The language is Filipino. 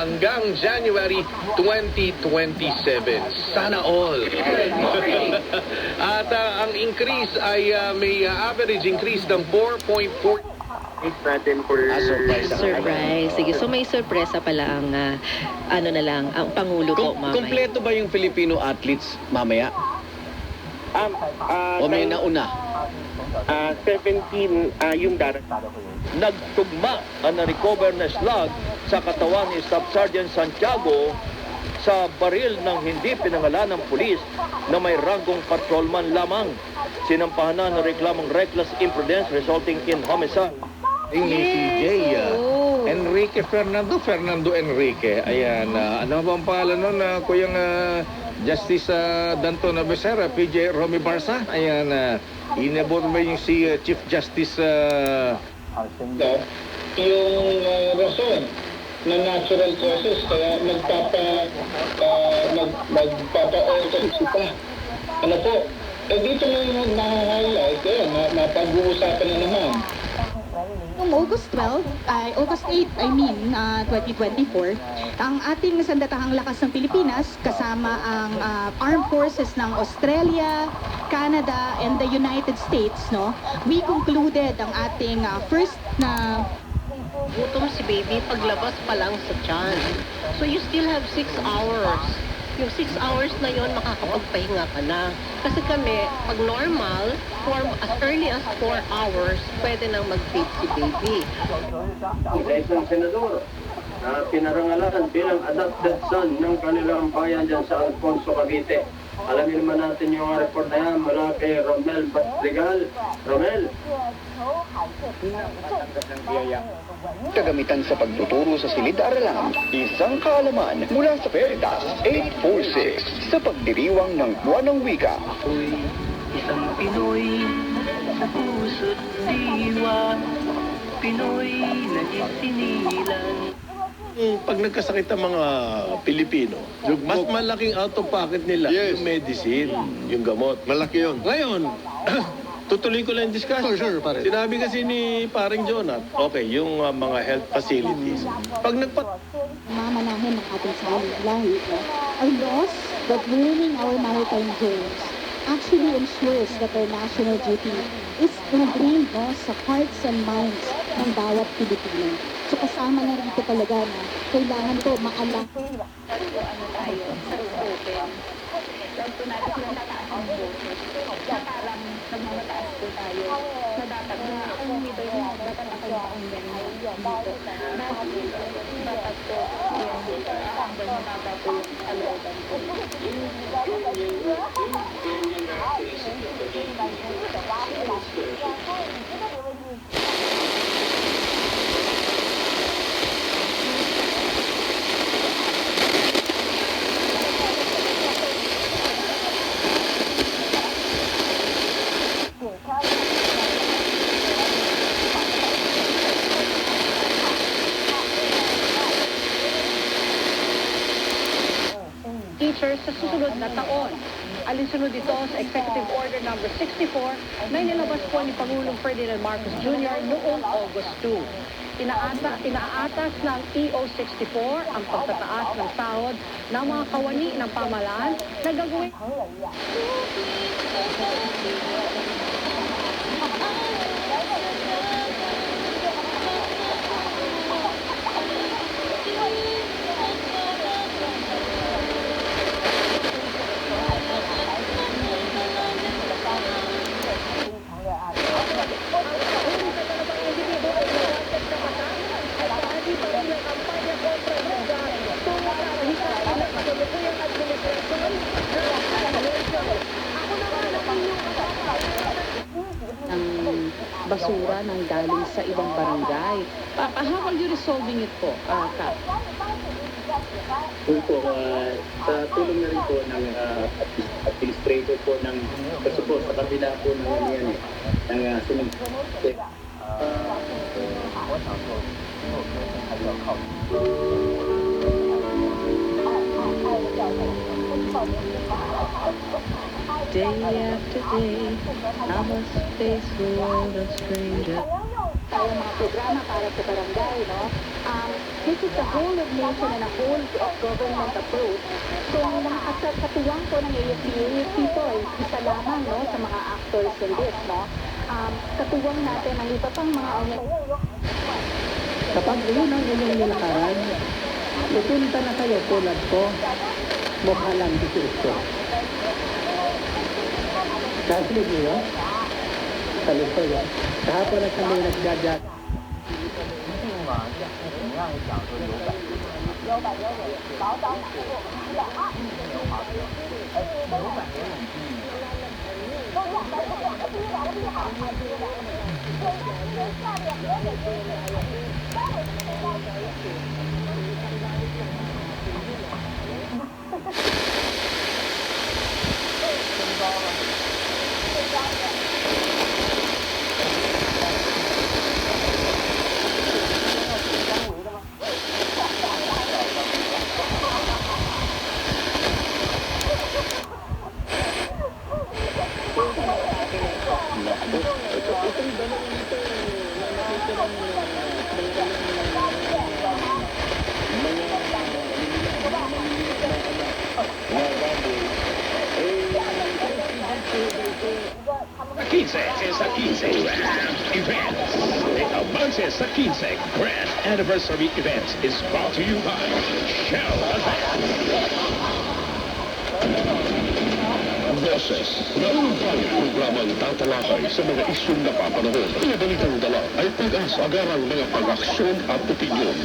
hanggang January 2027. Sana all. At ang increase ay may average increase ng 4.4 natin for Surprise. Sige, so may sorpresa pala ang ang Pangulo po mamaya. Kompleto ba yung Filipino athletes mamaya? O may nauna? 17 yung darating. Nagtugma ang na-recover na slug sa katawan ni Staff Sergeant Santiago sa baril ng hindi pinangalan ng pulis na may ranggong patrolman lamang. Sinampahan na ng reklamong reckless imprudence resulting in homicide. si Fernando Enrique. Ayan, ano bang pangalan nun? Kuyang Justice Danton Becerra, PJ Romy Barca. Ayan, inabot ba yung si Chief Justice yung rason na natural causes kaya magpapa-autopsy pa. Ano po? Dito na yung na-highlight, napag-uusapan na naman. Noong August 8, 2024, ang ating sandatahang lakas ng Pilipinas kasama ang Armed Forces ng Australia, Canada, and the United States, we concluded ang ating first na Gutom si baby paglabas pa lang sa tiyan. So you still have 6 hours. Yung 6 hours na yon makakapagpahinga ka na. Kasi kami, pag normal, as early as 4 hours, pwede nang mag-feed si baby. Isa isang senador na pinarangalan bilang adopted son ng kanilang bayan dyan sa Alfonso, Cavite. Alamin naman natin yung report na yan mula kay Romel Batrigal. Romel. Kagamitan sa pagtuturo sa silid-aralan, isang kaalaman mula sa Veritas 846 sa pagdiriwang ng buwan ng wika. Ako'y isang Pinoy sa puso't diwa, Pinoy na isinilang. Pag nagkasakit ang mga Pilipino, mas malaking out-of-pocket nila yung medicine, yung gamot. malaki yun? Ngayon, tutuloy ko lang yung discussion. Sure, pare. Sinabi kasi ni paring Jonat, okay, yung mga health facilities. Pag mamanahin ng ating lahi, our laws governing our maritime zones actually ensures that our national duty is ingrained sa hearts and minds ng bawat Pilipino. So kasama na rito talaga na kailangan ko maalala. Teachers sa susunod na taon. Alinsunod ito sa Executive Order No. 64 na inilabas po ni Pangulong Ferdinand Marcos Jr. noong August 2. Inaatas ng EO64 ang pagtataas ng sahod ng mga kawani ng pamahalaan na gagawin. Basura nang galing sa ibang barangay. How are you resolving it po, Kap? Sa tulong na rin po ng administrator po ng kasupo sa kabila po ng sunod. Day after day, I must face the world of strangers. Tayo mga programa para sa barangay, This is a whole of nation and a whole of government approach. So, ang nakakatuwang po ng AFP po ay isa lamang, no, sa mga actors in this, no. Katuwang natin ang iba pang mga Kapag yun ang inyong nilakaran, pupunta na kayo tulad ko, mukha lang dito. Nasinig niyo? Salito yan. Kahapon na kami nagjajat. Sa 15 Events. Avances sa 15 Grand Anniversary Events is brought to you by Shell Advance. Boses, naunang programang tatalakay sa mga isyong napapanahon. Pinabalitang dala ay pag-asa agarang mga pag-aksyon at opinyon.